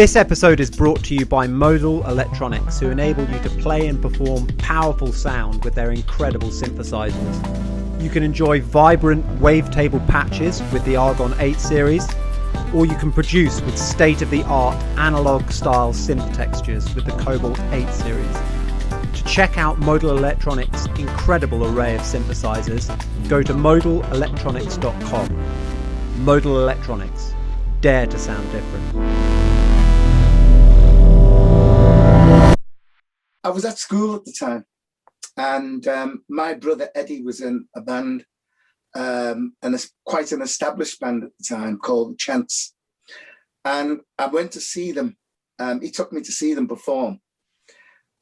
This episode is brought to you by Modal Electronics, who enable you to play and perform powerful sound with their incredible synthesizers. You can enjoy vibrant wavetable patches with the Argon 8 series, or you can produce with state-of-the-art analog-style synth textures with the Cobalt 8 series. To check out Modal Electronics' incredible array of synthesizers, go to modalelectronics.com. Modal Electronics. Dare to sound different. I was at school at the time, and my brother Eddie was in a band, quite an established band at the time called Chance. And I went to see them. He took me to see them perform.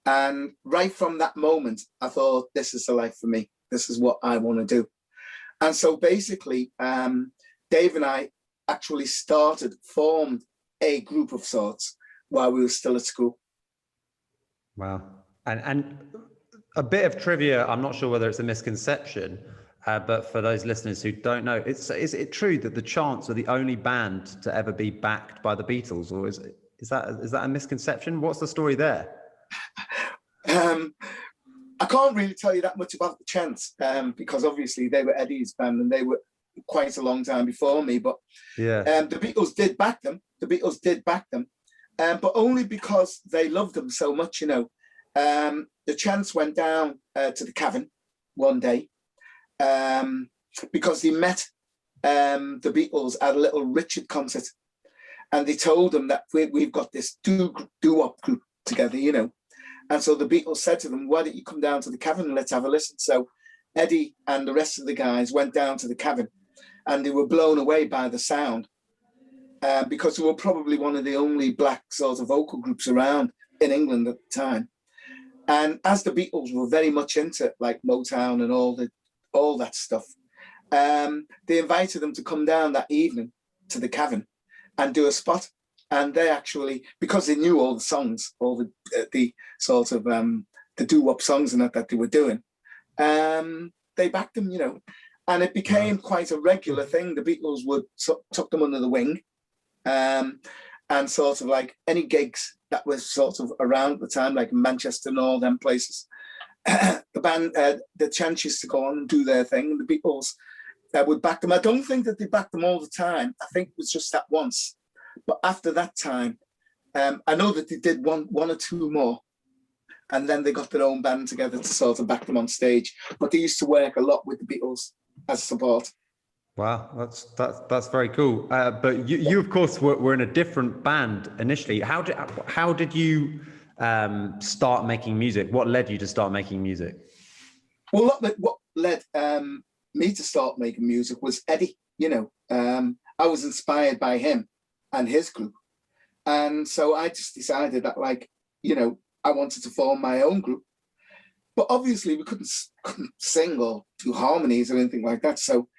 And right from that moment, I thought, this is the life for me. This is what I want to do. And so basically, Dave and I actually formed a group of sorts while we were still at school. Wow. And a bit of trivia, I'm not sure whether it's a misconception, but for those listeners who don't know, is it true that the Chants are the only band to ever be backed by the Beatles, or is that a misconception? What's the story there? I can't really tell you that much about the Chants, because obviously they were Eddie's band and they were quite a long time before me, but yeah, the Beatles did back them. But only because they loved them so much, you know. The Chants went down to the Cavern one day because they met the Beatles at a Little Richard concert, and they told them that we've got this doo-wop group together, you know. And so the Beatles said to them, why don't you come down to the Cavern and let's have a listen? So Eddie and the rest of the guys went down to the Cavern, and they were blown away by the sound. Because we were probably one of the only black sort of vocal groups around in England at the time. And as the Beatles were very much into like Motown and all that stuff, they invited them to come down that evening to the Cavern and do a spot. And they actually, because they knew all the songs, all the sort of the doo-wop songs and that they were doing, they backed them, you know. And it became quite a regular thing. The Beatles would tuck them under the wing. And sort of like any gigs that was sort of around at the time, like Manchester and all them places, the band, the Chants used to go on and do their thing, and the Beatles would back them. I don't think that they backed them all the time. I think it was just that once. But after that time, I know that they did one or two more, and then they got their own band together to sort of back them on stage. But they used to work a lot with the Beatles as support. Wow, that's very cool. But you of course were in a different band initially. How did you start making music? What led you to start making music? Well, what led me to start making music was Eddie. You know, I was inspired by him and his group, and so I just decided that, like, you know, I wanted to form my own group. But obviously, we couldn't sing or do harmonies or anything like that. So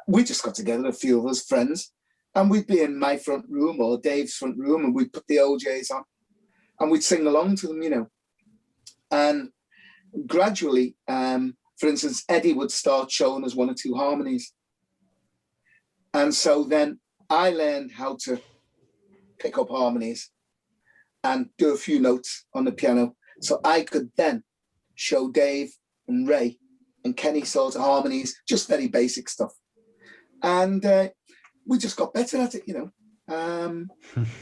we just got together, a few of us friends, and we'd be in my front room or Dave's front room, and we'd put the OJs on and we'd sing along to them, you know. And gradually, for instance, Eddie would start showing us one or two harmonies. And so then I learned how to pick up harmonies and do a few notes on the piano. So I could then show Dave and Ray and Kenny sort of harmonies, just very basic stuff. And we just got better at it, you know,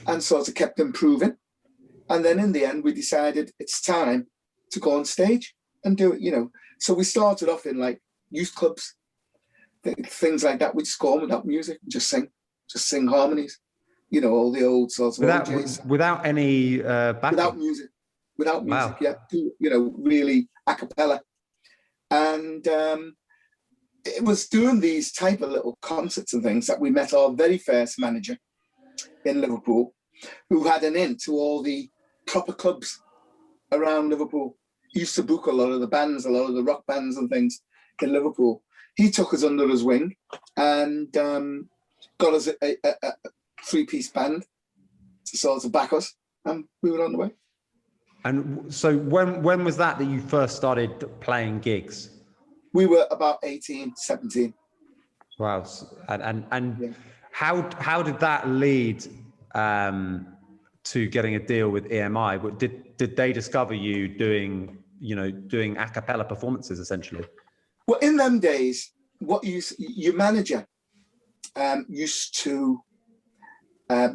and sort of kept improving. And then in the end, we decided it's time to go on stage and do it, you know. So we started off in like youth clubs, things like that. We'd just go on without music and just sing harmonies, you know, all the old sorts of without any backing. Without music, Wow. Yeah, you know, really a cappella. And it was doing these type of little concerts and things that we met our very first manager in Liverpool, who had an in to all the proper clubs around Liverpool. He used to book a lot of the rock bands and things in Liverpool. He took us under his wing and got us a three-piece band to sort of back us, and we were on the way. And so when was that you first started playing gigs? We were about 18, 17. Wow. And yeah. how did that lead to getting a deal with EMI? Did they discover you doing a cappella performances essentially? Well, in them days, your manager used to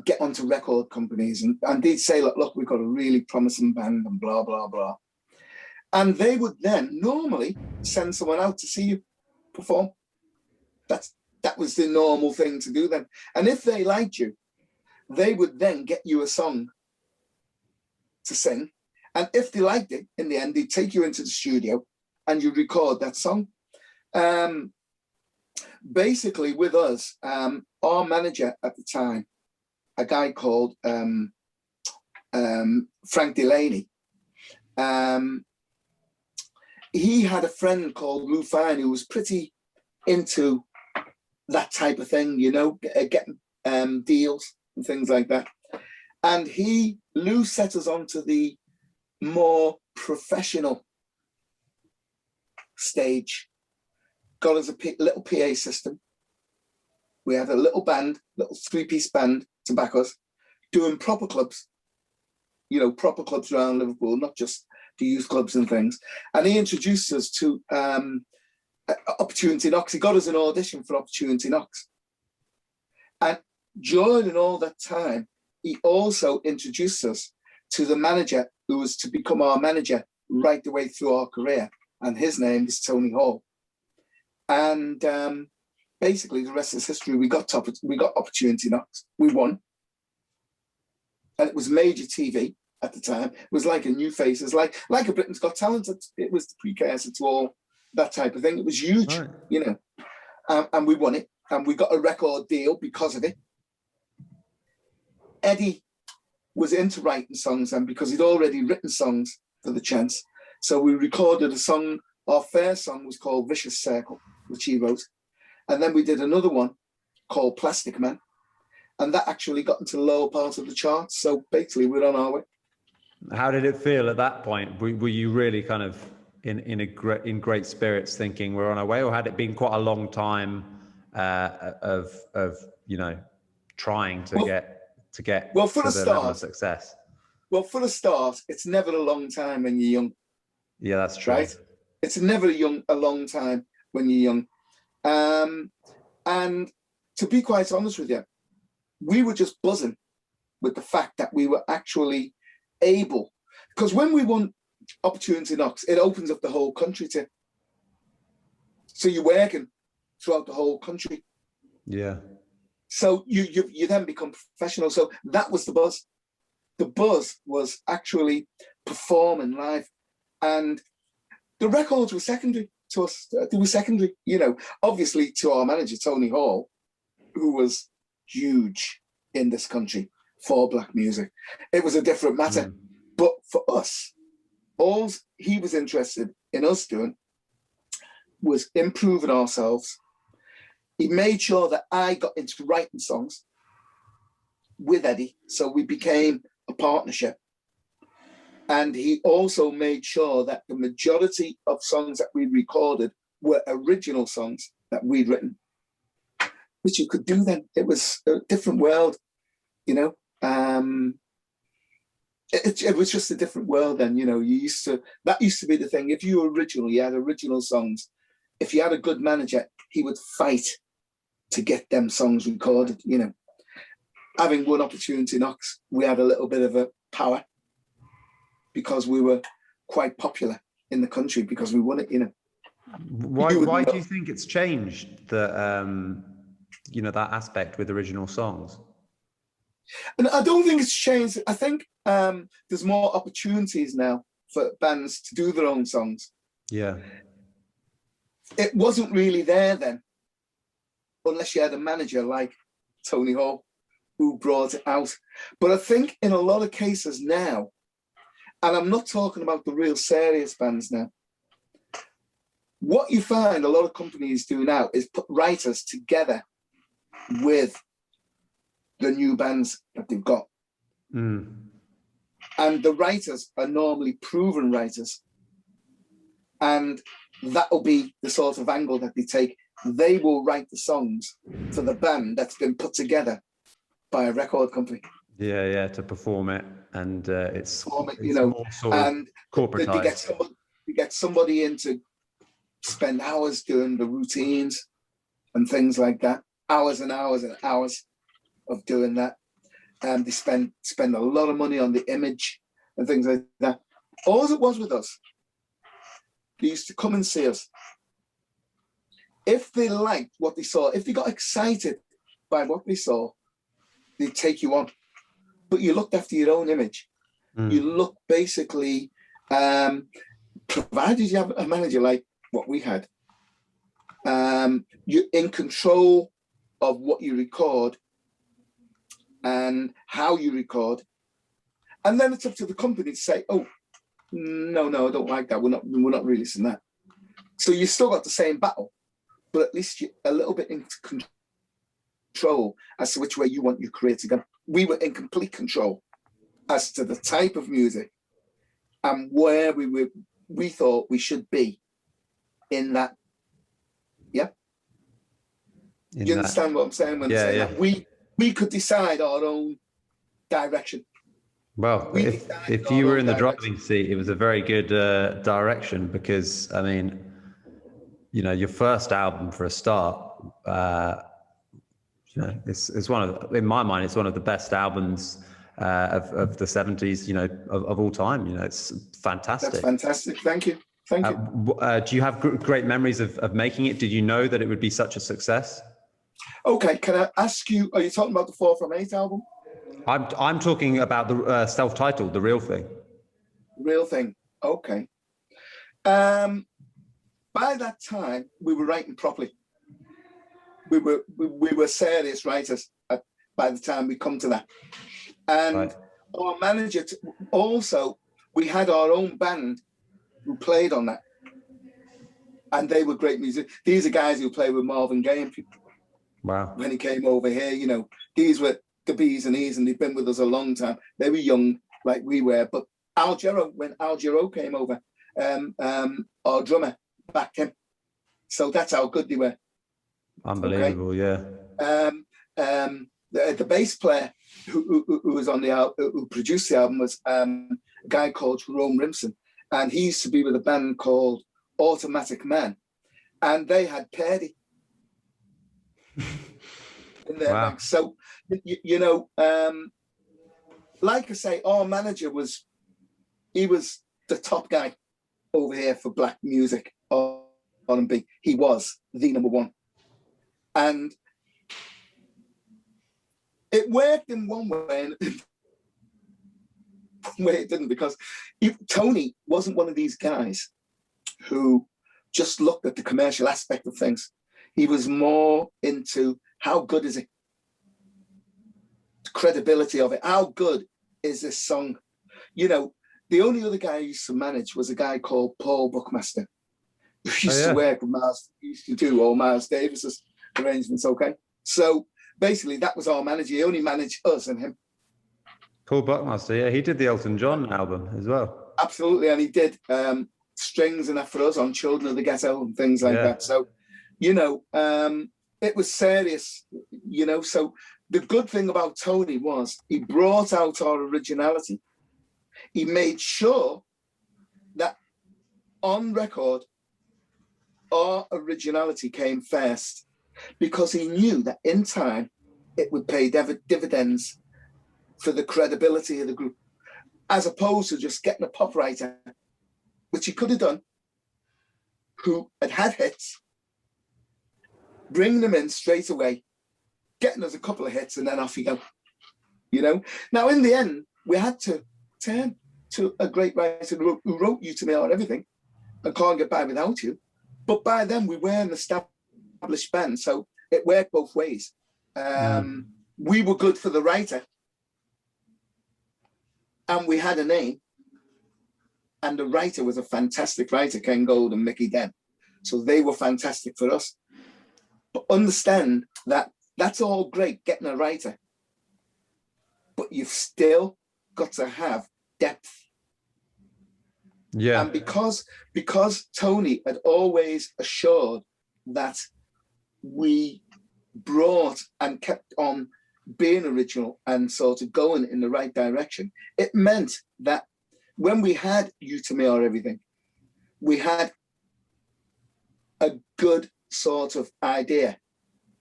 get onto record companies and they'd say, look, we've got a really promising band and blah, blah, blah. And they would then normally send someone out to see you perform. That was the normal thing to do then. And if they liked you, they would then get you a song to sing. And if they liked it, in the end, they'd take you into the studio and you'd record that song. Basically, with us, our manager at the time, a guy called Frank Delaney, he had a friend called Lou Fine who was pretty into that type of thing, getting deals and things like that. And Lou set us onto the more professional stage, got us a little PA system. We had a little band, little 3-piece band to back us, doing proper clubs, proper clubs around Liverpool, not just the youth clubs and things. And he introduced us to Opportunity Knocks. He got us an audition for Opportunity Knocks. And during all that time, he also introduced us to the manager who was to become our manager right the way through our career. And his name is Tony Hall. And basically the rest is history. We got Opportunity Knocks. We won. And it was major TV at the time. It was like a New Faces, like a Britain's Got Talent. It was the precursor to all that type of thing. It was huge, right. And we won it. And we got a record deal because of it. Eddie was into writing songs and because he'd already written songs for the chance. So we recorded a song. Our first song was called Vicious Circle, which he wrote. And then we did another one called Plastic Man. And that actually got into the lower part of the charts. So basically we're on our way. How did it feel at that point? Were you really kind of in great spirits thinking we're on our way, or had it been quite a long time of trying to get to the level of success? Well, for the start, it's never a long time when you're young. Yeah, that's true. Right? It's never a long time when you're young. And to be quite honest with you, we were just buzzing with the fact that we were actually able, because when we won Opportunity Knocks, it opens up the whole country to. So you're working throughout the whole country. Yeah. So you then become professional. So that was the buzz. The buzz was actually performing live, and the records were secondary to us. They were secondary, obviously to our manager Tony Hall, who was huge in this country for black music. It was a different matter. But for us, all he was interested in us doing was improving ourselves. He made sure that I got into writing songs with Eddie, so we became a partnership. And he also made sure that the majority of songs that we recorded were original songs that we'd written, which you could do then. It was a different world, It was just a different world then, that used to be the thing. If you were original, you had original songs. If you had a good manager, he would fight to get them songs recorded, Having won Opportunity Knocks, we had a little bit of a power because we were quite popular in the country because we won it, Why do you think it's changed that aspect with original songs? And I don't think it's changed. I think there's more opportunities now for bands to do their own songs. Yeah. It wasn't really there then, unless you had a manager like Tony Hall who brought it out. But I think in a lot of cases now, and I'm not talking about the real serious bands now, what you find a lot of companies do now is put writers together with the new bands that they've got. And the writers are normally proven writers. And that'll be the sort of angle that they take. They will write the songs for the band that's been put together by a record company. Yeah, to perform it, and it's you know, more sort of and corporatized. they get somebody in to spend hours doing the routines and things like that, hours and hours and hours of doing that. And they spend a lot of money on the image and things like that. All it was with us, they used to come and see us. If they liked what they saw, if they got excited by what they saw, they'd take you on. But you looked after your own image. You look basically, provided you have a manager like what we had, you're in control of what you record and how you record. And then it's up to the company to say, oh, no, I don't like that. We're not releasing that. So you still got the same battle, but at least you're a little bit in control as to which way you want your career to go. We were in complete control as to the type of music and where we thought we should be in that. Yeah. You understand what I'm saying when I say that? We could decide our own direction. Well, if you were in the driving seat, it was a very good direction, because I mean, you know, your first album for a start, you know, it's one of, in my mind, it's one of the best albums of the 70s, you know, of all time. You know, it's fantastic. That's fantastic. Thank you. Do you have great memories of making it? Did you know that it would be such a success? Okay, can I ask you, are you talking about the 4 from 8 album? I'm talking about the self-titled, The Real Thing. Real Thing. Okay. By that time, we were writing properly. We were serious writers by the time we come to that. And our manager, also, we had our own band who played on that. And they were great music. These are guys who played with Marvin Gaye and people. Wow. When he came over here, you know, these were the B's and E's, and they've been with us a long time. They were young like we were. But when Al Giro came over, our drummer backed him. So that's how good they were. Unbelievable, okay? Yeah. The bass player who was on the album, who produced the album, was a guy called Jerome Rimson, and he used to be with a band called Automatic Man, and they had Purdy in their ranks. So you know, like I say, our manager was the top guy over here for black music, R&B. He was the number one, and it worked in one way, and it didn't, because Tony wasn't one of these guys who just looked at the commercial aspect of things. He was more into how good is it, the credibility of it, how good is this song. You know, the only other guy I used to manage was a guy called Paul Buckmaster, who used to work with Miles, used to do all Miles Davis's arrangements, okay? So basically that was our manager. He only managed us and him. Paul Buckmaster, yeah, he did the Elton John album as well. Absolutely, and he did strings and that for us on Children of the Ghetto and things like that. So, you know, it was serious, you know. So the good thing about Tony was he brought out our originality. He made sure that on record, our originality came first, because he knew that in time it would pay dividends for the credibility of the group, as opposed to just getting a pop writer, which he could have done, who had hits, bring them in straight away, getting us a couple of hits, and then off you go. You know. Now, in the end, we had to turn to a great writer who wrote You to Me or Everything, and Can't Get By Without You. But by then, we were an established band, so it worked both ways. We were good for the writer, and we had a name, and the writer was a fantastic writer, Ken Gold and Mickey Dent. So they were fantastic for us. But understand that that's all great, getting a writer, but you've still got to have depth. Yeah. And because Tony had always assured that we brought and kept on being original and sort of going in the right direction, it meant that when we had You To Me or Everything, we had a good sort of idea,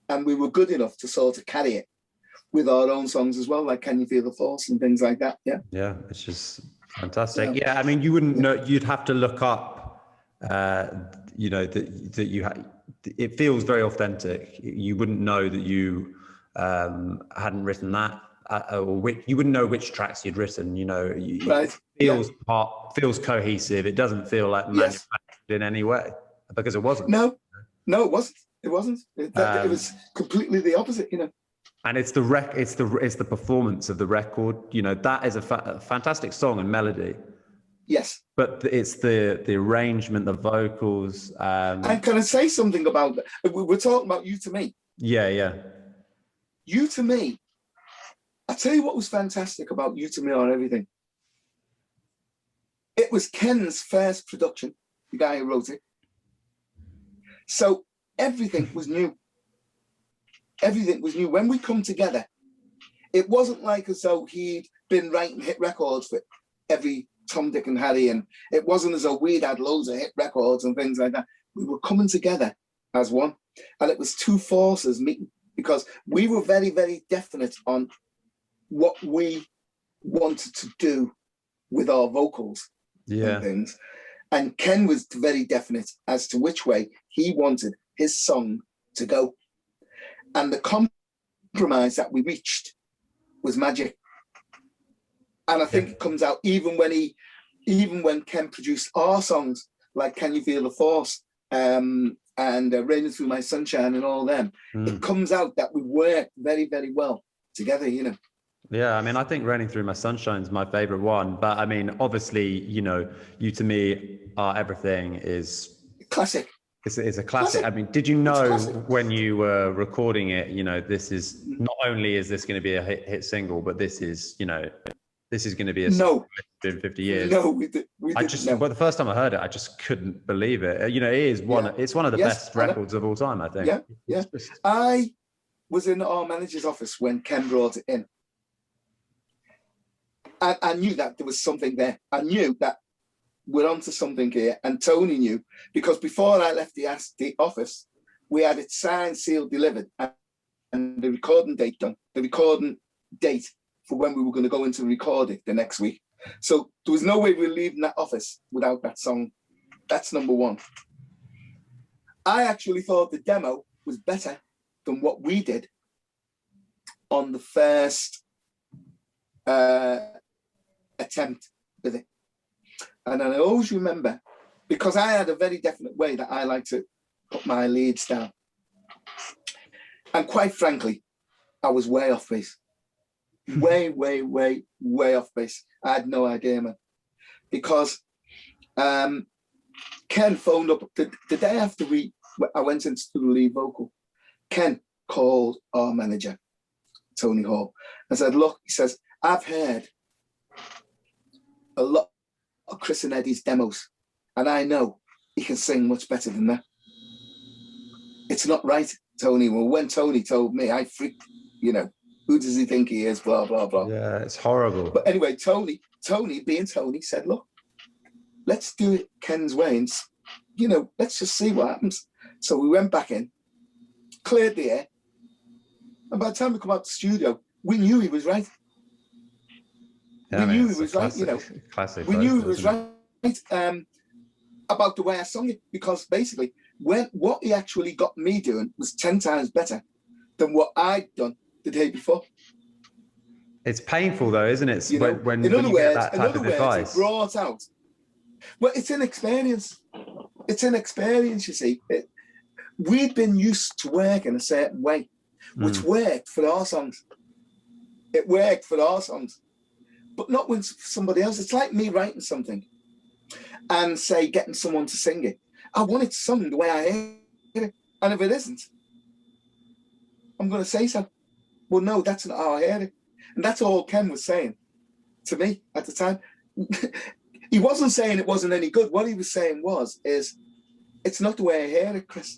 and we were good enough to sort of carry it with our own songs as well, like Can You Feel the Force and things like that. Yeah, it's just fantastic. Yeah, I mean, you wouldn't know, you'd have to look up, you know, that you had, it feels very authentic. You wouldn't know that you hadn't written that, or you wouldn't know which tracks you'd written, you know. Right. It feels cohesive. It doesn't feel like manufactured in any way, because it wasn't. No, it wasn't. It wasn't. It was completely the opposite, you know. And it's the performance of the record. You know, that is a fantastic song and melody. Yes. But it's the arrangement, the vocals. And can I say something about that? We're talking about You To Me. Yeah. You To Me. I tell you what was fantastic about You To Me or Everything. It was Ken's first production, the guy who wrote it. So everything was new. Everything was new. When we come together, it wasn't like as though he'd been writing hit records for every Tom, Dick and Harry, and it wasn't as though we'd had loads of hit records and things like that. We were coming together as one, and it was two forces meeting, because we were very, very definite on what we wanted to do with our vocals and things. And Ken was very definite as to which way he wanted his song to go. And the compromise that we reached was magic. And I think it comes out even when Ken produced our songs, like Can You Feel the Force, and Raining Through My Sunshine and all them. It comes out that we work very, very well together, you know. Yeah, I mean, I think Raining Through My Sunshine is my favorite one. But I mean, obviously, you know, You To Me Are Everything is classic. It's a classic. I mean, did you know when you were recording it, you know, this is not only is this going to be a hit single, but this is, you know, this is going to be a song in 50 years. No, we didn't know. Well, the first time I heard it, I just couldn't believe it. You know, it's one of the best records of all time, I think. Yeah. I was in our manager's office when Ken brought it in. And I knew that there was something there. I knew that we're onto something here, and Tony knew, because before I left the office, we had it signed, sealed, delivered, and the recording date done. The recording date for when we were going to go into record it the next week. So there was no way we were leaving that office without that song. That's number one. I actually thought the demo was better than what we did on the first attempt with it. And I always remember, because I had a very definite way that I like to put my leads down. And quite frankly, I was way off base. Way off base. I had no idea, man. Because Ken phoned up the day after I went into the lead vocal. Ken called our manager, Tony Hall, and said, look, he says, I've heard a lot of Chris and Eddie's demos, and I know he can sing much better than that. It's not right, Tony. Well, when Tony told me, I freaked, you know, who does he think he is, blah, blah, blah. Yeah, it's horrible. But anyway, Tony being Tony, said, look, let's do it Ken's way, and, you know, let's just see what happens. So we went back in, cleared the air, and by the time we come out the studio, we knew he was right. Yeah, we knew he was right, you know. Classic. We knew he was right about the way I sung it, because basically, what he actually got me doing was 10 times better than what I'd done the day before. It's painful though, isn't it? You know, when you get that type of advice. It brought out. Well, it's an experience. It's an experience, you see. We'd been used to working a certain way, which worked for our songs. It worked for our songs, but not when somebody else. It's like me writing something and, say, getting someone to sing it. I want it sung the way I hear it. And if it isn't, I'm going to say so. Well, no, that's not how I heard it. And that's all Ken was saying to me at the time. He wasn't saying it wasn't any good. What he was saying is, it's not the way I hear it, Chris.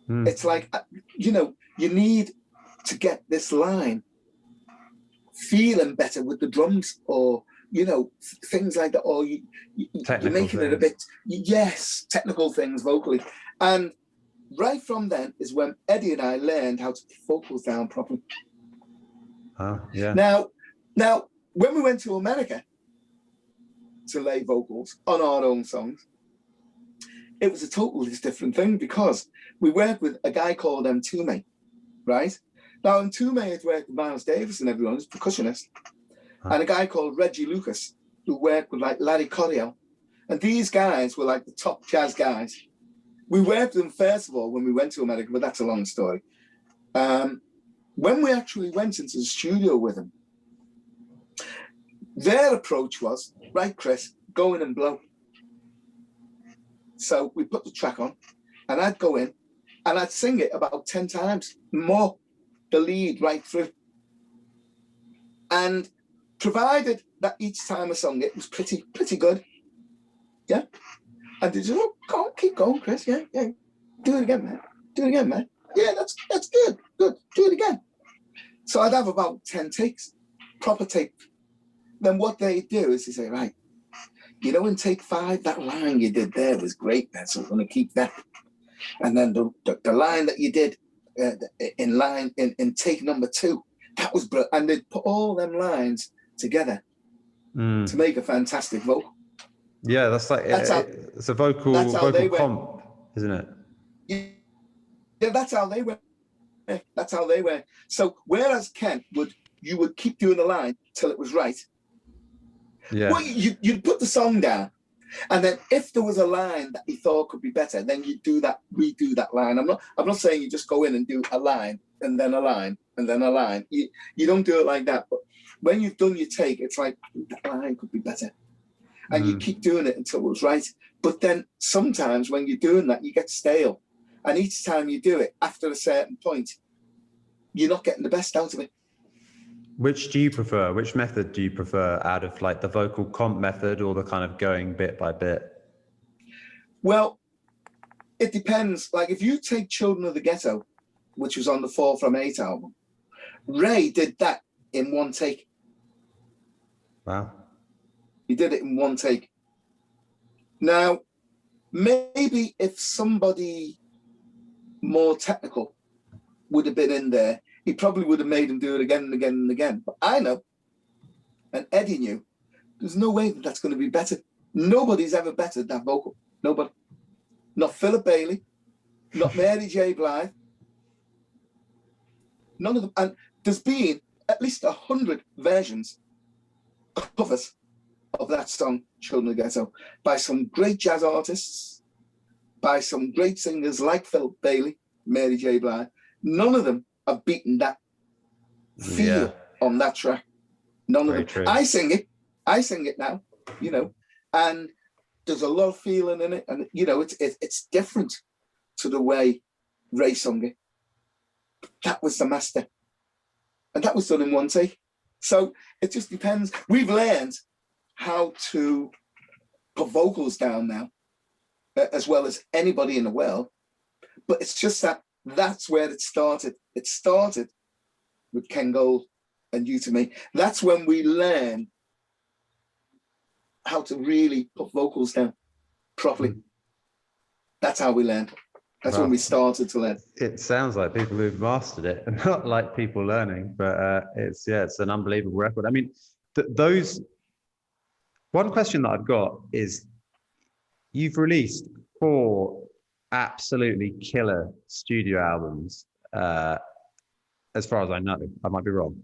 It's like, you know, you need to get this line feeling better with the drums, or things like that, or you're making it a bit, yes, technical things vocally. And right from then is when Eddie and I learned how to put vocals down properly. Oh, yeah. Now, when we went to America to lay vocals on our own songs, it was a totally different thing, because we worked with a guy called Amoo, right? Now, Amoo had worked with Miles Davis and everyone, who's a percussionist, and a guy called Reggie Lucas, who worked with like Larry Coryell. And these guys were like the top jazz guys. We worked with them first of all when we went to America, but that's a long story. When we actually went into the studio with them, their approach was, right, Chris, go in and blow. So we put the track on, and I'd go in and I'd sing it about 10 times more, the lead right through. And provided that each time I sung it was pretty good, yeah. And they just, oh, go on, keep going, Chris, yeah, do it again, man. Yeah, that's good, do it again. So I'd have about 10 takes, proper take. Then what they do is they say, right, in take 5, that line you did there was great, man, so we're going to keep that. And then the line that you did in take number 2, that was brilliant. And they'd put all them lines together to make a fantastic vocal. Yeah, it's a vocal comp, isn't it? Yeah, that's how they were. So whereas Ken you would keep doing the line till it was right. Yeah. Well, you'd put the song down, and then if there was a line that you thought could be better, then you redo that line. I'm not saying you just go in and do a line and then a line and then a line. You don't do it like that. But when you've done your take, it's like, that line could be better. And you keep doing it until it was right. But then sometimes when you're doing that, you get stale. And each time you do it, after a certain point, you're not getting the best out of it. Which do you prefer? Which method do you prefer out of like the vocal comp method or the kind of going bit by bit? Well, it depends. Like if you take Children of the Ghetto, which was on the 4 from 8 album, Ray did that in one take. Wow. He did it in one take. Now, maybe if somebody more technical would have been in there, he probably would have made him do it again and again and again. But I know, and Eddie knew, there's no way that that's going to be better. Nobody's ever bettered that vocal. Nobody. Not Philip Bailey, not Mary J. Blige. None of them. And there's been at least 100 versions, covers of that song, Children of the Ghetto, by some great jazz artists, by some great singers like Philip Bailey, Mary J. Blige. None of them have beaten that feel on that track. None of them. True. I sing it now, and there's a lot of feeling in it, and it's different to the way Ray sung it. That was the master, and that was done in one take. So it just depends. We've learned how to put vocals down now, as well as anybody in the world. But it's just that's where it started. It started with Ken Gold and You to Me. That's when we learned how to really put vocals down properly. That's how we learned. That's when we started to learn. It sounds like people who've mastered it, and not like people learning, but it's an unbelievable record. I mean, one question that I've got is, you've released 4 absolutely killer studio albums, as far as I know. I might be wrong.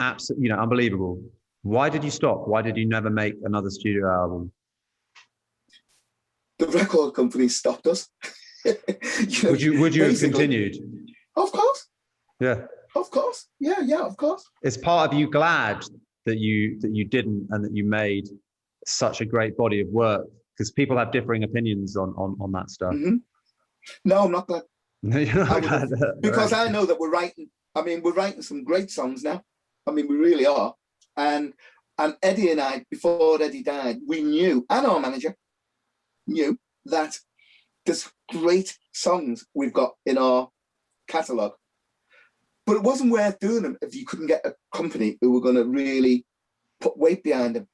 Absolutely, unbelievable. Why did you stop? Why did you never make another studio album? The record company stopped us. Would you have continued? Of course. Yeah. Of course. Yeah, of course. Is part of you glad that you didn't, and that you made such a great body of work? Because people have differing opinions on that stuff. No, I'm not glad. No, you're not glad. Because I know that we're writing some great songs now. I mean, we really are. And Eddie and I, before Eddie died, we knew, and our manager knew, that there's great songs we've got in our catalogue. But it wasn't worth doing them if you couldn't get a company who were going to really put weight behind them.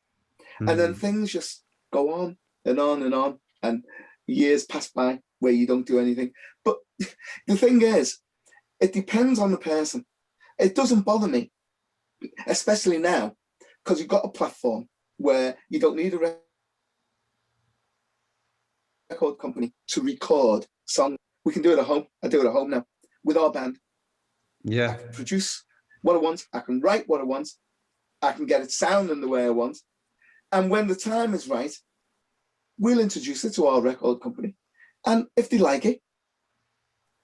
And then things just go on and on and on, and years pass by where you don't do anything. But the thing is, it depends on the person. It doesn't bother me, especially now, because you've got a platform where you don't need a record company to record songs. We can do it at home. I do it at home now with our band. Yeah. I can produce what I want. I can write what I want. I can get it sounding the way I want. And when the time is right, we'll introduce it to our record company. And if they like it,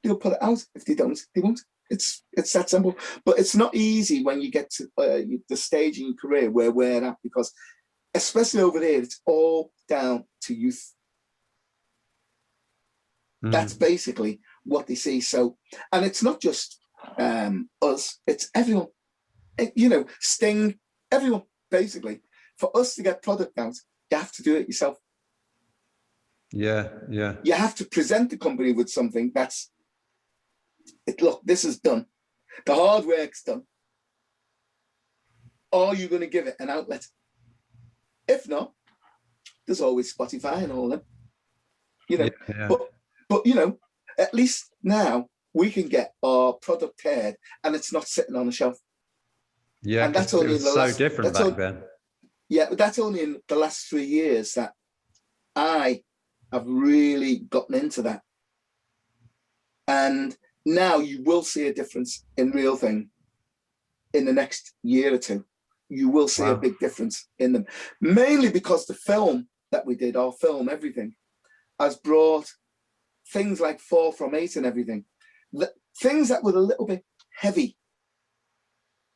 they'll put it out. If they don't, they won't. It's that simple. But it's not easy when you get to the stage in your career where we're at, because especially over there, it's all down to youth. That's basically what they see. So, and it's not just us, it's everyone. You know, Sting, everyone, basically. For us to get product out, you have to do it yourself. Yeah, yeah. You have to present the company with something that's, look, this is done. The hard work's done. Are you going to give it an outlet? If not, there's always Spotify and all that. You know, yeah. But you know, at least now we can get our product heard and it's not sitting on the shelf. Yeah, and that's only it was so different back then. Yeah, but that's only in the last 3 years that I have really gotten into that. And now you will see a difference in Real Thing in the next year or two. You will see a big difference in them. Mainly because the film that we did, our film, everything, has brought things like 4 from 8 and everything. Things that were a little bit heavy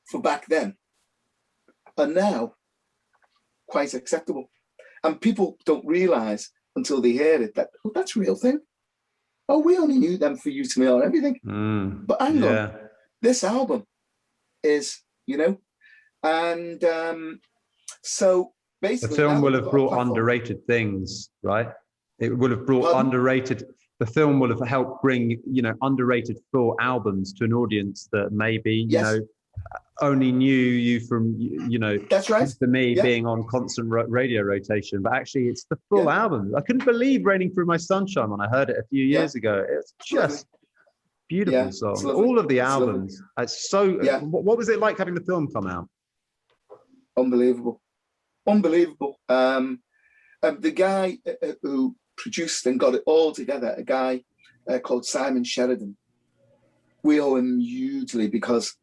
for back then are now quite acceptable. And people don't realise until they hear it that, oh, that's Real Thing. Oh, we only knew them for You to Me or everything. But hang on, this album is, you know, and so basically the film will have brought underrated things, right? It will have brought underrated. The film will have helped bring, you know, underrated thought albums to an audience that maybe, you know, only knew you from, you know, that's right. For me being on constant radio rotation, but actually it's the full album. I couldn't believe Raining Through My Sunshine when I heard it a few years ago. It's just beautiful song. All of the albums. It's so. What was it like having the film come out? Unbelievable. The guy who produced and got it all together, a guy called Simon Sheridan, we owe him hugely because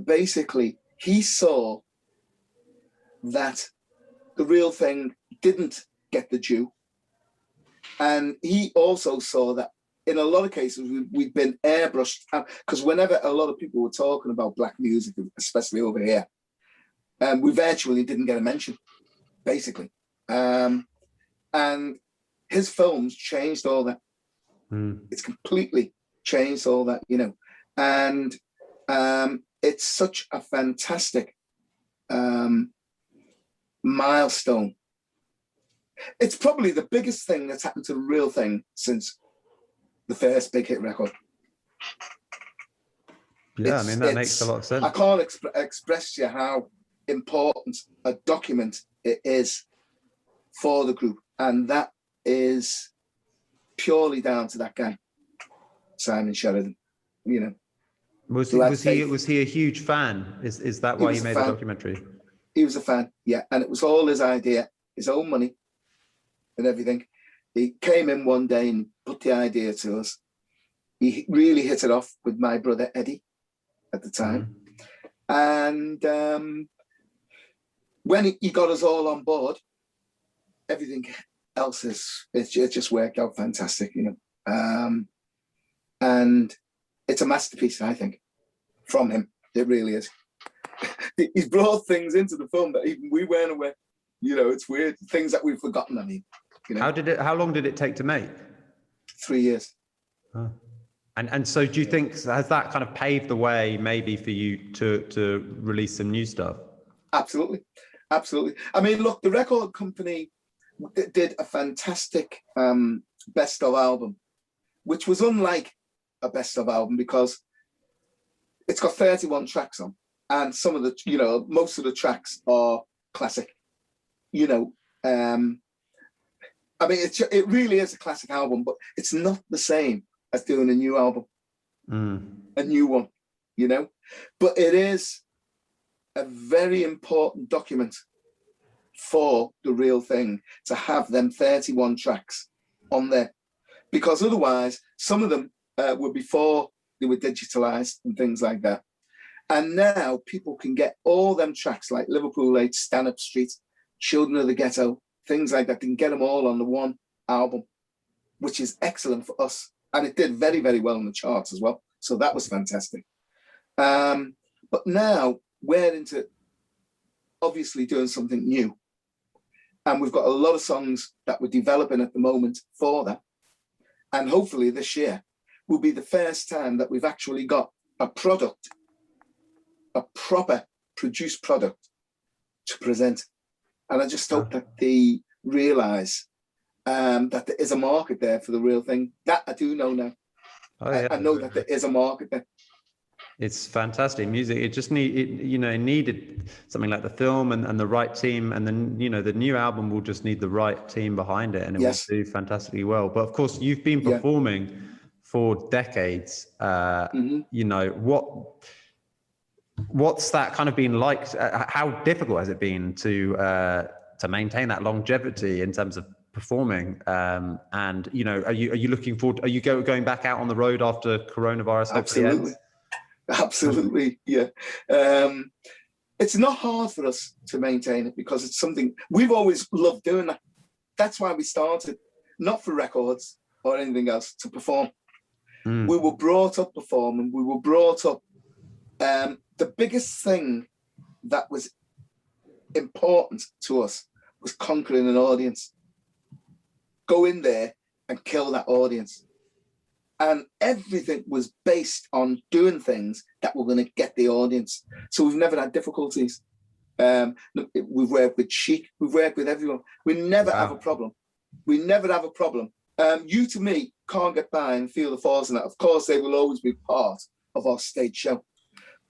basically he saw that the Real Thing didn't get the due. And he also saw that in a lot of cases we've been airbrushed out, because whenever a lot of people were talking about black music, especially over here, we virtually didn't get a mention, basically. And his films changed all that. It's completely changed all that, you know. And it's such a fantastic milestone. It's probably the biggest thing that's happened to the Real Thing since the first big hit record. Yeah, I mean, that makes a lot of sense. I can't express to you how important a document it is for the group. And that is purely down to that guy, Simon Sheridan, you know. Was he a huge fan? Is that why you made the documentary? He was a fan, yeah. And it was all his idea, his own money and everything. He came in one day and put the idea to us. He really hit it off with my brother Eddie at the time. And when he got us all on board, everything else it just worked out fantastic, you know. And it's a masterpiece, I think, from him. It really is. He's brought things into the film that even we weren't aware. You know, it's weird. Things that we've forgotten, I mean. You know? How long did it take to make? 3 years. Oh. And so do you think, has that kind of paved the way maybe for you to release some new stuff? Absolutely. Absolutely. I mean, look, the record company did a fantastic best of album, which was unlike a best of album because it's got 31 tracks on, and some of the, most of the tracks are classic. I mean, it really is a classic album, but it's not the same as doing a new album, a new one, But it is a very important document for the real thing to have them 31 tracks on there, because otherwise some of them were before they were digitalized and things like that. And now people can get all them tracks like Liverpool 8, Stand Up Street, Children of the Ghetto, things like that. They can get them all on the one album, which is excellent for us. And it did very, very well in the charts as well. So that was fantastic. But now we're into obviously doing something new. And we've got a lot of songs that we're developing at the moment for that. And hopefully this year will be the first time that we've actually got a product, a proper produced product to present. And I just hope that they realise that there is a market there for the real thing. That I do know now. I know that there is a market there. It's fantastic music. It just it needed something like the film and the right team, and then the new album will just need the right team behind it, and it will do fantastically well. But of course, you've been performing for decades. What's that kind of been like? How difficult has it been to maintain that longevity in terms of performing? And are you looking forward? Are you going back out on the road after coronavirus? Absolutely, yeah. It's not hard for us to maintain it because it's something we've always loved doing. That. That's why we started, not for records or anything else, to perform. We were brought up performing. We were brought up. The biggest thing that was important to us was conquering an audience. Go in there and kill that audience. And everything was based on doing things that were going to get the audience. So we've never had difficulties. We've worked with Chic. We've worked with everyone. We never have a problem. We never have a problem. You to me can't get by and feel the force in that. Of course, they will always be part of our stage show.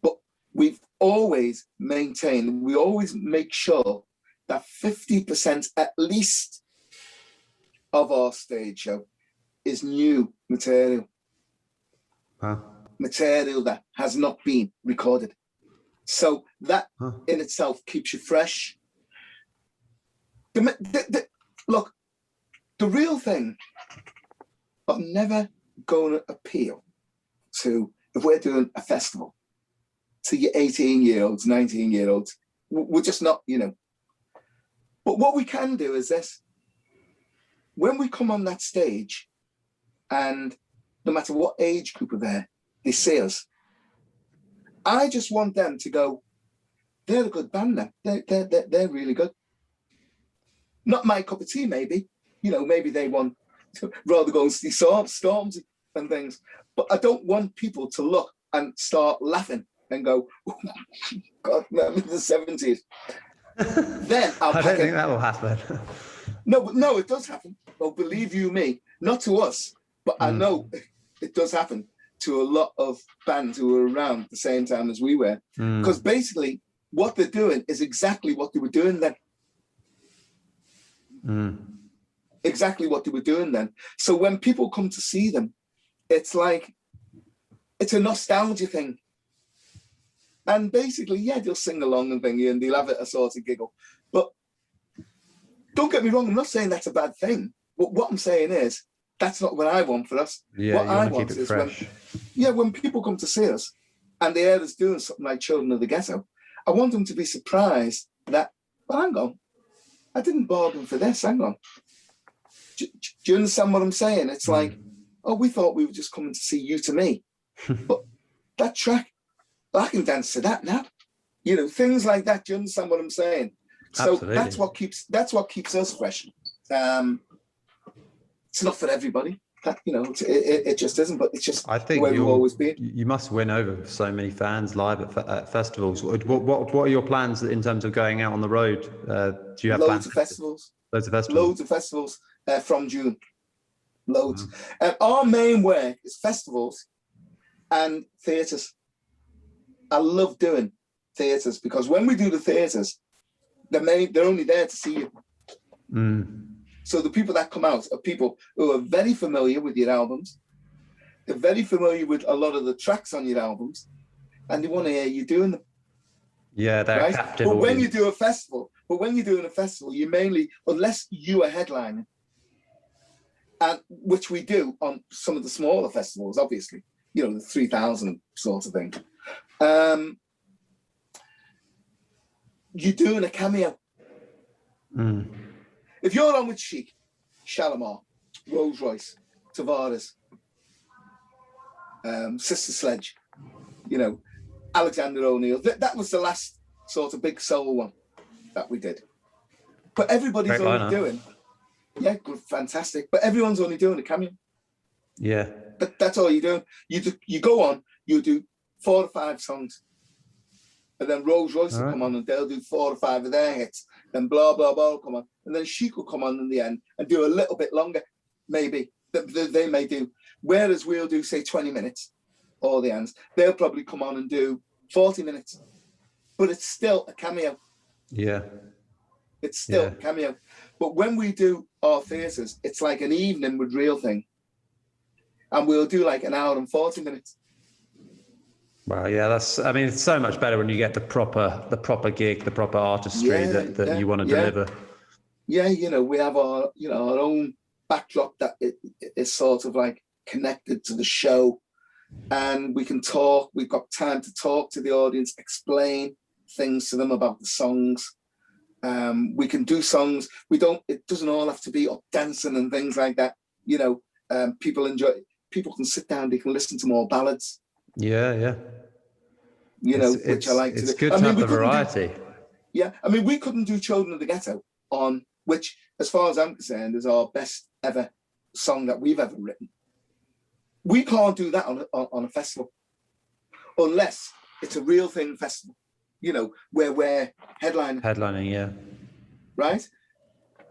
But we've always maintained, we always make sure that 50% at least of our stage show is new material. Material that has not been recorded. So that in itself keeps you fresh. Look, the real thing, I'm never going to appeal to, if we're doing a festival, to your 18-year-olds, 19-year-olds. We're just not, But what we can do is this. When we come on that stage, and no matter what age group are there, they see us, I just want them to go, they're a good band now. They're really good. Not my cup of tea, maybe. Maybe they want to rather go and see Stormzy and things. But I don't want people to look and start laughing and go, oh, God, remember the 70s. Then I don't think that will happen. No, it does happen. Well, believe you me, not to us, but I know it does happen to a lot of bands who were around at the same time as we were. Because basically what they're doing is exactly what they were doing then. Exactly what they were doing then. So when people come to see them, it's like, it's a nostalgia thing. And basically, they'll sing along and thingy and they'll have a sort of giggle. But don't get me wrong, I'm not saying that's a bad thing. But what I'm saying is, that's not what I want for us. What I want is when people come to see us and they hear us doing something like Children of the Ghetto, I want them to be surprised that, well, hang on, I didn't bargain for this, hang on. Do you understand what I'm saying? It's like, oh, we thought we were just coming to see You to Me. But that track, I can dance to that now. Things like that. Do you understand what I'm saying? So that's what keeps us fresh. It's not for everybody. It just isn't, but it's just I think the way we've always been. You must win over so many fans live at festivals. What are your plans in terms of going out on the road? Do you have Loads of festivals? Loads of festivals from June. Loads. Our main work is festivals and theatres. I love doing theatres because when we do the theatres, they're only there to see you. So the people that come out are people who are very familiar with your albums. They're very familiar with a lot of the tracks on your albums, and they want to hear you doing them. Yeah, they're right? captive But audience. when you do a festival, you mainly, unless you are headlining, and which we do on some of the smaller festivals, obviously, you know, the 3,000 sort of thing. You're doing a cameo. If you're on with Chic, Shalimar, Rolls Royce, Tavares, Sister Sledge, you know, Alexander O'Neill, that was the last sort of big soul one that we did. But everybody's only doing, good, fantastic. But everyone's only doing a cameo. Yeah. That's all you're doing. You go on, you do 4 or 5 songs. And then Rolls Royce will come on and they'll do 4 or 5 of their hits. Then blah, blah, blah will come on. And then Chic will come on in the end and do a little bit longer, maybe. They may do. Whereas we'll do, say, 20 minutes, all the ends. They'll probably come on and do 40 minutes. But it's still a cameo. Yeah. It's still a cameo. But when we do our theatres, it's like an evening with Real Thing. And we'll do like an hour and 40 minutes. Well, yeah, it's so much better when you get the proper gig, the proper artistry that you want to deliver. Yeah, you know, we have our own backdrop that is sort of like connected to the show, and we can talk. We've got time to talk to the audience, explain things to them about the songs. We can do songs. It doesn't all have to be up dancing and things like that. You know, people can sit down. They can listen to more ballads. Yeah. You know, which I like to do. It's good to have the variety. I mean, we couldn't do Children of the Ghetto on, which, as far as I'm concerned, is our best ever song that we've ever written. We can't do that on a festival unless it's a Real Thing festival, you know, where we're headlining. Headlining, yeah. Right?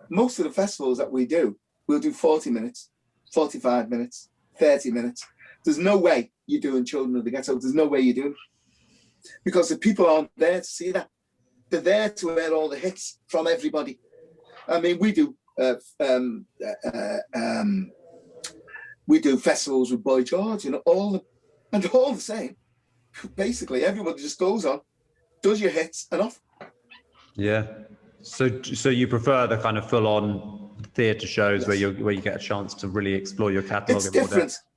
Most of the festivals that we do, we'll do 40 minutes, 45 minutes, 30 minutes. There's no way you're doing Children of the Ghetto. There's no way you do. Because the people aren't there to see that. They're there to hear all the hits from everybody. I mean, we do festivals with Boy George, you know, all the same. Basically, everybody just goes on, does your hits, and off. Yeah. So you prefer the kind of full-on theatre shows where you get a chance to really explore your catalogue?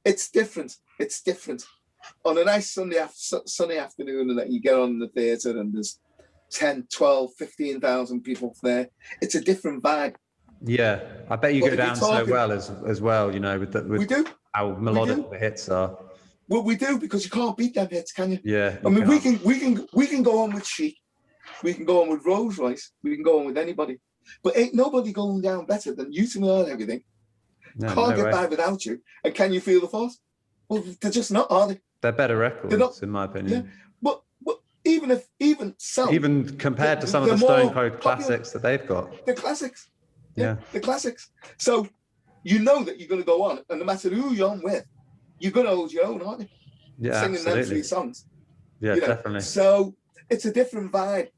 It's different. On a nice sunny afternoon, and that you get on the theatre and there's 10, 12, 15,000 people there, it's a different vibe. Yeah, I bet you go down so well as well, you know, with how melodic the hits are. Well, we do, because you can't beat them hits, can you? Yeah. I mean, we can go on with Chic, we can go on with Rolls Royce, we can go on with anybody, but ain't nobody going down better than You To Me and Everything. Can't get by without you. And Can You Feel the Force? Well, they're just not, are they? They're better records, in my opinion. Yeah, but even compared to some of the Stone Cold classics that they've got. The classics. Yeah. The classics. So you know that you're going to go on, and no matter who you're on with, you're going to hold your own, aren't you? Yeah, singing absolutely. them 3 songs. Yeah, you know? Definitely. So it's a different vibe.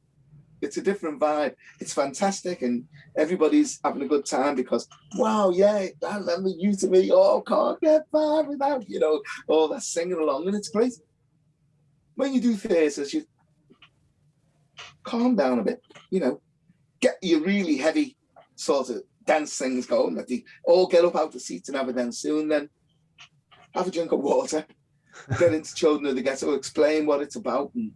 It's fantastic, and everybody's having a good time because, wow, yeah, I remember You To Me. Oh, can't get by without, you know, all that singing along, and it's great. When you do theatres, you calm down a bit, you know, get your really heavy sort of dance things going, that they all get up out the seats and have a dance soon, then have a drink of water, get into Children of the Ghetto, explain what it's about and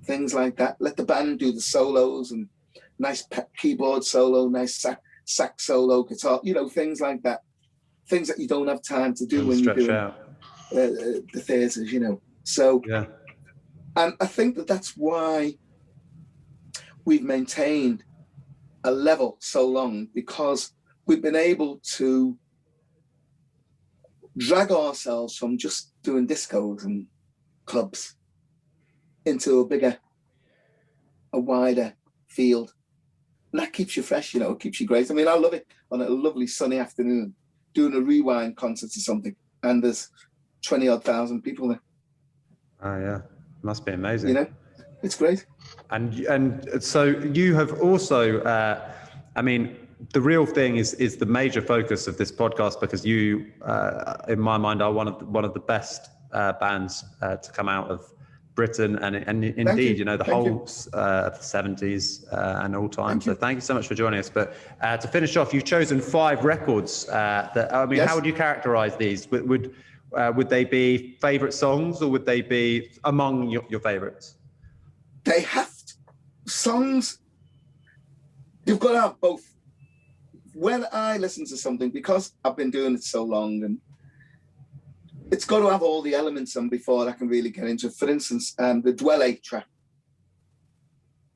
things like that. Let the band do the solos and nice keyboard solo, nice sax solo, guitar, you know, things like that. Things that you don't have time to do when you're doing the theatres, you know. So, yeah. And I think that's why we've maintained a level so long, because we've been able to drag ourselves from just doing discos and clubs into a wider field. And that keeps you fresh, you know, it keeps you great. I mean, I love it on a lovely sunny afternoon, doing a Rewind concert or something, and there's 20,000 people there. Oh, yeah. Must be amazing. You know, it's great. And so you have also, I mean, the real thing is the major focus of this podcast, because you, in my mind, are one of the best bands to come out of Britain, and indeed, you know, the whole of the 70s and all time. So thank you so much for joining us. But to finish off, you've chosen 5 records. That, I mean, how would you characterize these? Would they be favorite songs, or would they be among your favorites? They have songs. You've got to have both. When I listen to something, because I've been doing it so long, and it's got to have all the elements on before I can really get into it. For instance, the Dwelle track.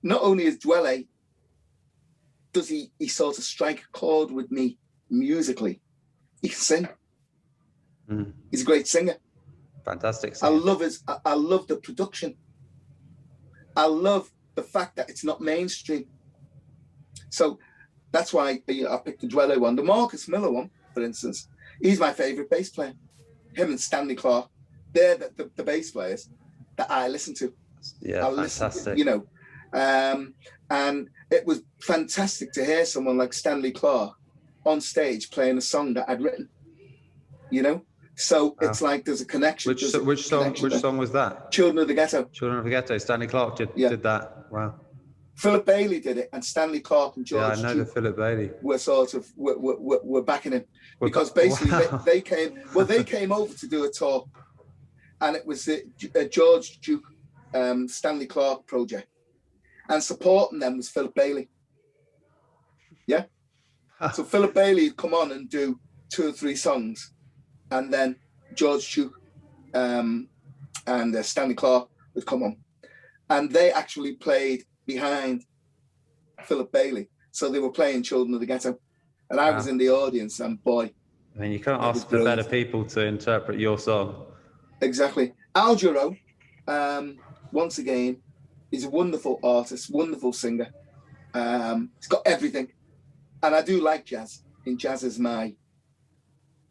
Not only is Dwelle, does he sort of strike a chord with me musically, he can sing. He's a great singer. Fantastic singer. I love the production. I love the fact that it's not mainstream. So that's why I picked the Dwelle one. The Marcus Miller one, for instance, he's my favorite bass player. Him and Stanley Clarke, they're the bass players that I listen to. Yeah, fantastic. You know, and it was fantastic to hear someone like Stanley Clarke on stage playing a song that I'd written. You know, so it's like there's a connection. Which song was that? Children of the Ghetto. Children of the Ghetto. Stanley Clarke did that. Wow. Philip Bailey did it, and Stanley Clarke and George. Yeah, I know the Philip Bailey. Were sort of were backing him, because basically they came over to do a tour, and it was the George Duke, Stanley Clarke project, and supporting them was Philip Bailey. Yeah, so Philip Bailey would come on and do 2 or 3 songs, and then George Duke and Stanley Clarke would come on, and they actually played behind Philip Bailey. So they were playing Children of the Ghetto, and I was in the audience, and boy, I mean, you can't ask for better people to interpret your song. Exactly. Al Jarreau, once again, he's a wonderful artist, wonderful singer. He's got everything, and I do like jazz. And jazz is my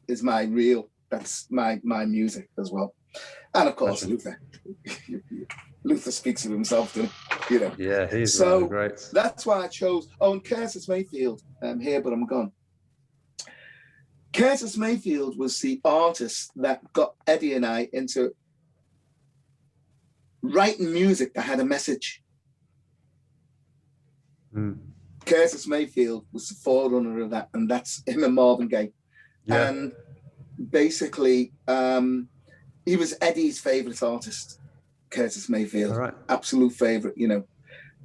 real. That's my music as well. And of course, Luther. Luther speaks of himself, doesn't he? You know. Yeah, he's really great. That's why I chose. Oh, and Curtis Mayfield, Here But I'm Gone. Curtis Mayfield was the artist that got Eddie and I into writing music that had a message. Curtis Mayfield was the forerunner of that, and that's him and Marvin Gaye. Yeah. And basically, he was Eddie's favourite artist, Curtis Mayfield. All right. Absolute favourite, you know.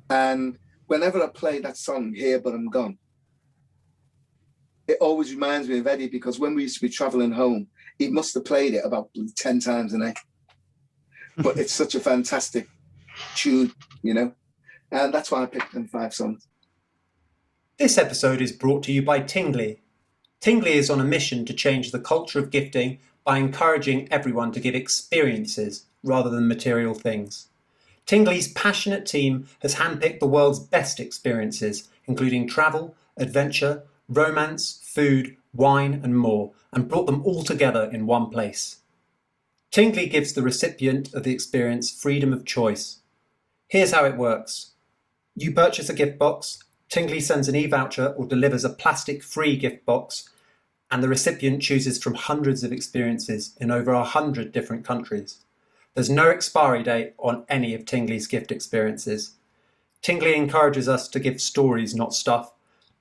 And whenever I play that song, Here But I'm Gone, it always reminds me of Eddie, because when we used to be travelling home, he must have played it about 10 times a night. But it's such a fantastic tune, you know. And that's why I picked them 5 songs. This episode is brought to you by Tingley. Tingley is on a mission to change the culture of gifting by encouraging everyone to give experiences rather than material things. Tingley's passionate team has handpicked the world's best experiences, including travel, adventure, romance, food, wine, and more, and brought them all together in one place. Tingley gives the recipient of the experience freedom of choice. Here's how it works. You purchase a gift box, Tingley sends an e-voucher or delivers a plastic-free gift box, and the recipient chooses from hundreds of experiences in over 100 different countries. There's no expiry date on any of Tingley's gift experiences. Tingley encourages us to give stories, not stuff,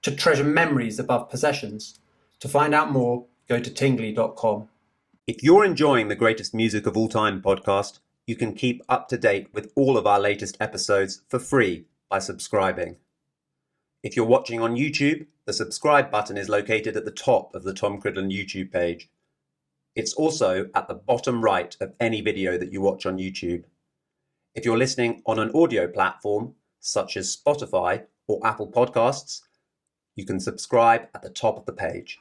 to treasure memories above possessions. To find out more, go to tingley.com. If you're enjoying the Greatest Music of All Time podcast, you can keep up to date with all of our latest episodes for free by subscribing. If you're watching on YouTube, the subscribe button is located at the top of the Tom Cridland YouTube page. It's also at the bottom right of any video that you watch on YouTube. If you're listening on an audio platform, such as Spotify or Apple Podcasts, you can subscribe at the top of the page.